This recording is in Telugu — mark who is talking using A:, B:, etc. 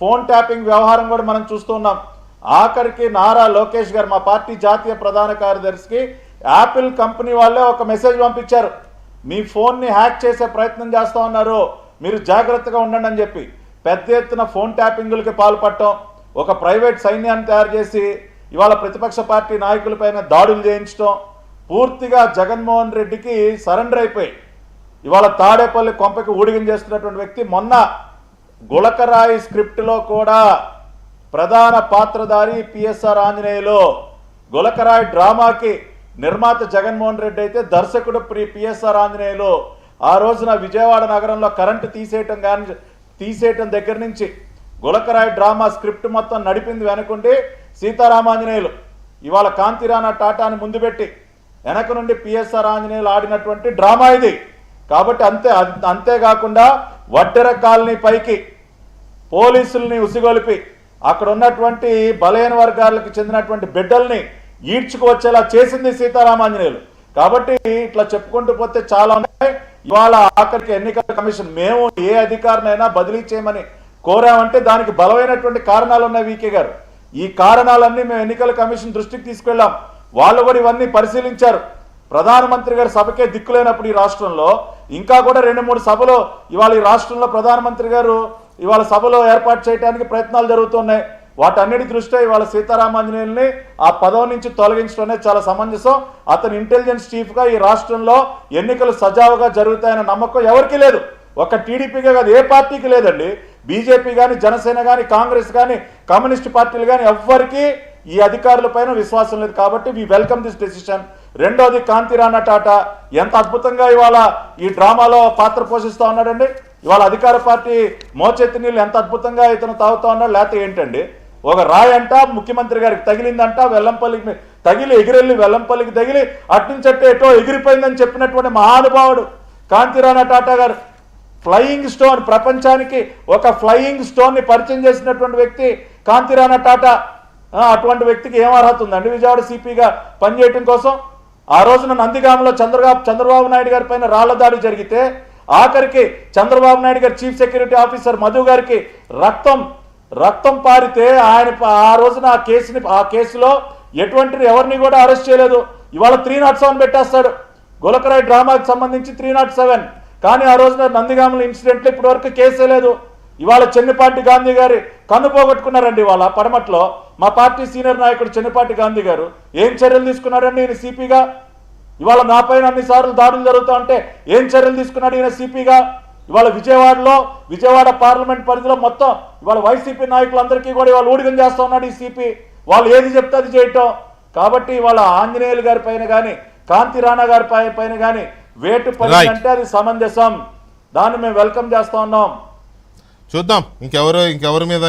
A: ఫోన్ ట్యాపింగ్ వ్యవహారం కూడా మనం చూస్తున్నాం. ఆఖరికి నారా లోకేష్ గారు మా పార్టీ జాతీయ ప్రధాన కార్యదర్శికి యాపిల్ కంపెనీ వాళ్ళే ఒక మెసేజ్ పంపించారు, మీ ఫోన్ని హ్యాక్ చేసే ప్రయత్నం చేస్తూ ఉన్నారు, మీరు జాగ్రత్తగా ఉండండి అని చెప్పి. పెద్ద ఎత్తున ఫోన్ ట్యాపింగులకి పాల్పడటం, ఒక ప్రైవేట్ సైన్యాన్ని తయారు చేసి ఇవాళ ప్రతిపక్ష పార్టీ నాయకులపైన దాడులు చేయించడం, పూర్తిగా జగన్మోహన్ రెడ్డికి సరెండర్ అయిపోయి ఇవాళ తాడేపల్లి కొంపకి ఊడిగం చేస్తున్నటువంటి వ్యక్తి. మొన్న గులకరాయి స్క్రిప్ట్లో కూడా ప్రధాన పాత్రధారి పిఎస్ఆర్ ఆంజనేయులు. గులకరాయి డ్రామాకి నిర్మాత జగన్మోహన్ రెడ్డి అయితే దర్శకుడు పిఎస్ఆర్ ఆంజనేయులు. ఆ రోజున విజయవాడ నగరంలో కరెంటు తీసేయటం దగ్గర నుంచి గులకరాయి డ్రామా స్క్రిప్ట్ మొత్తం నడిపింది వెనకుండి సీతారామాంజనేయులు. ఇవాళ కాంతిరాణా టాటాని ముందు పెట్టి వెనక నుండి పిఎస్ఆర్ ఆంజనేయులు ఆడినటువంటి డ్రామా ఇది. కాబట్టి అంతేకాకుండా వడ్డెర కాలనీ పైకి పోలీసుల్ని ఉసిగొలిపి అక్కడ ఉన్నటువంటి బలహీన వర్గాలకు చెందినటువంటి బిడ్డల్ని ఈడ్చుకువచ్చేలా చేసింది సీతారామాంజనేయులు. కాబట్టి ఇట్లా చెప్పుకుంటూ పోతే చాలా ఉన్నాయి. ఇవాళ ఆఖరికి ఎన్నికల కమిషన్ మేము ఏ అధికారినైనా బదిలీ చేయమని కోరామంటే దానికి బలమైనటువంటి కారణాలు ఉన్నాయి వీకే గారు. ఈ కారణాలన్నీ మేము ఎన్నికల కమిషన్ దృష్టికి తీసుకెళ్ళాం. వాళ్ళు కూడా ఇవన్నీ పరిశీలించారు. ప్రధానమంత్రి గారు సభకే దిక్కులేనప్పుడు ఈ రాష్ట్రంలో ఇంకా కూడా 2-3 సభలు ఇవాళ ఈ రాష్ట్రంలో ప్రధానమంత్రి గారు ఇవాళ సభలో ఏర్పాటు చేయడానికి ప్రయత్నాలు జరుగుతున్నాయి. వాటన్నిటి దృష్ట్యా ఇవాళ సీతారామాంజనేయుల్ని ఆ పదవి నుంచి తొలగించడం అనేది చాలా సమంజసం. అతను ఇంటెలిజెన్స్ చీఫ్గా ఈ రాష్ట్రంలో ఎన్నికలు సజావుగా జరుగుతాయన్న నమ్మకం ఎవరికీ లేదు. ఒక టీడీపీగా కాదు, ఏ పార్టీకి లేదండి. బీజేపీ కానీ, జనసేన కానీ, కాంగ్రెస్ కానీ, కమ్యూనిస్ట్ పార్టీలు కానీ ఎవ్వరికీ ఈ అధికారుల పైన విశ్వాసం లేదు. కాబట్టి వి వెల్కమ్ దిస్ డెసిషన్. రెండోది కాంతిరాణా టాటా ఎంత అద్భుతంగా ఇవాళ ఈ డ్రామాలో పాత్ర పోషిస్తూ ఉన్నాడండి. ఇవాళ అధికార పార్టీ మోచెత్తి నీళ్ళు ఎంత అద్భుతంగా ఇతను తాగుతూ ఉన్నాడు. లేకపోతే ఏంటండి, ఒక రాయి అంట ముఖ్యమంత్రి గారికి తగిలిందంట, వెల్లంపల్లికి తగిలి ఎగిరెళ్ళి వెల్లంపల్లికి తగిలి అట్నుంచట్టే ఎటో ఎగిరిపోయిందని చెప్పినటువంటి మహానుభావుడు కాంతిరాణా టాటా గారు. ఫ్లయింగ్ స్టోన్, ప్రపంచానికి ఒక ఫ్లయింగ్ స్టోన్ని పరిచయం చేసినటువంటి వ్యక్తి కాంతిరాణా టాటా. అటువంటి వ్యక్తికి ఏం అర్హత ఉందండి విజయవాడ సిపిగా పనిచేయటం కోసం? ఆ రోజున నందిగామలో చంద్రబాబు నాయుడు గారి పైన రాళ్ల దాడి జరిగితే ఆఖరికి చంద్రబాబు నాయుడు గారి చీఫ్ సెక్యూరిటీ ఆఫీసర్ మధు గారికి రక్తం పారితే ఆయన ఆ రోజున ఆ కేసులో ఎవరిని కూడా అరెస్ట్ చేయలేదు. ఇవాళ 307 పెట్టేస్తాడు గులకరాయి డ్రామాకి సంబంధించి 307. కానీ ఆ రోజున నందిగామల ఇన్సిడెంట్లో ఇప్పటి వరకు కేసే లేదు. ఇవాళ చెన్నిపాటి గాంధీ గారి కన్ను పోగొట్టుకున్నారండి. ఇవాళ పడమట్లో మా పార్టీ సీనియర్ నాయకుడు చెన్నిపాటి గాంధీ గారు ఏం చర్యలు తీసుకున్నారండి ఈయన సిపిగా? ఇవాళ నా పైన అన్నిసార్లు దాడులు జరుగుతూ ఉంటే ఏం చర్యలు తీసుకున్నాడు ఈయన సిపిగా? ఇవాళ విజయవాడ పార్లమెంట్ పరిధిలో మొత్తం ఇవాళ వైసీపీ నాయకులందరికీ కూడా ఇవాళ ఊడిగం చేస్తూ ఉన్నాడు ఈ సిపి. వాళ్ళు ఏది చెప్తే అది చేయటం. కాబట్టి ఇవాళ ఆంజనేయులు గారి పైన కానీ, కాంతిరాణా గారి పైన కానీ వేటు పడిందంటే అది సమంజసం. దాన్ని మేము వెల్కమ్ చేస్తా ఉన్నాం.
B: చూద్దాం ఇంకెవరి మీద